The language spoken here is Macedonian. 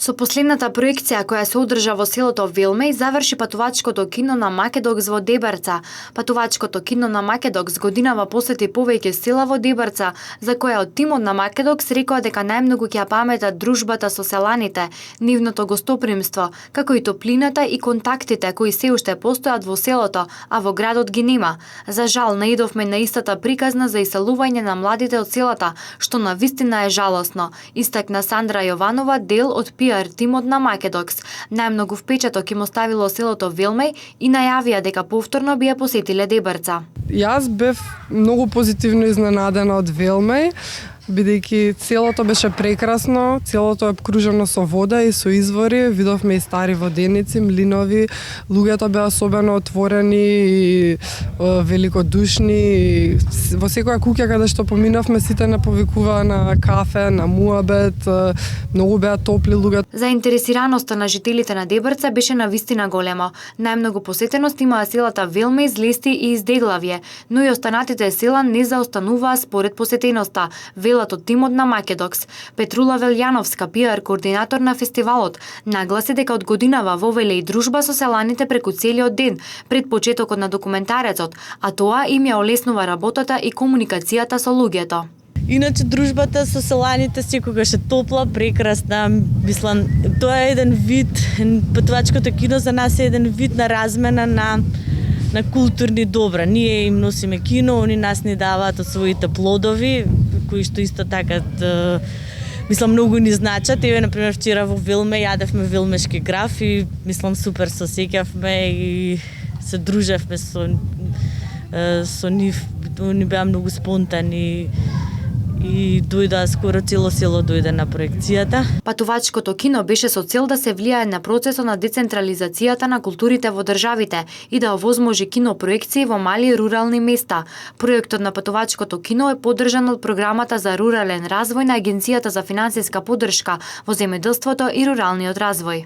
Со последната проекција која се одржа во селото Велмеј, заврши патувачкото кино на Македокс во Дебарца. Патувачкото кино на Македокс годинава посети повеќе села во Дебарца, за која од тимот на Македокс рекоа дека најмногу ќе ја паметат дружбата со селаните, нивното гостопримство, како и топлината и контактите кои се уште постојат во селото, а во градот ги нема. За жал, наидовме на истата приказна за иселување на младите од селата, што навистина е жалосно, истакна Сандра Јованова, дел од PR тимот на Македокс. Најмногу впечаток им оставило селото Велмеј и најавија дека повторно би ја посетиле Дебарца. Јас бев многу позитивно изненадена од Велмеј, бидејќи целото беше прекрасно, целото е обкружено со вода и со извори, видовме и стари воденици, млинови, луѓето беа особено отворени и великодушни. И во секоја куќа каде што поминавме, сите не повикуваа на кафе, на муабет, многу беа топли луѓето. Заинтересираноста на жителите на Дебарца беше навистина голема. Најмногу посетеност имаа селата Велмеј, Злести и Издеглавје, но и останатите села не заостануваа според посетеноста, велат од тимот на Македокс. Петрула Велјановска, PR координатор на фестивалот, нагласи дека од годинава вовеле и дружба со селаните преку целиот ден, пред почетокот на документарецот, а тоа им ја олеснува работата и комуникацијата со луѓето. Иначе дружбата со селаните секогаш е топла, прекрасна. Мислам, тоа е еден вид, патувачкото кино за нас е еден вид на размена на културни добра. Ние им носиме кино, они нас ни даваат од своите плодови, кои што исто така мислам многу ни значат. Еве например вчера во Велмеј јадевме велмешки граф и мислам супер се сеќавме и се дружевме со нив. Они беа многу спонтани и дојдоа скоро цело село дојде на проекцијата. Патувачкото кино беше со цел да се влијае на процесот на децентрализацијата на културите во државите и да овозможи кинопроекции во мали рурални места. Проектот на патувачкото кино е поддржан од програмата за рурален развој на Агенцијата за финансиска поддршка во земјоделството и руралниот развој.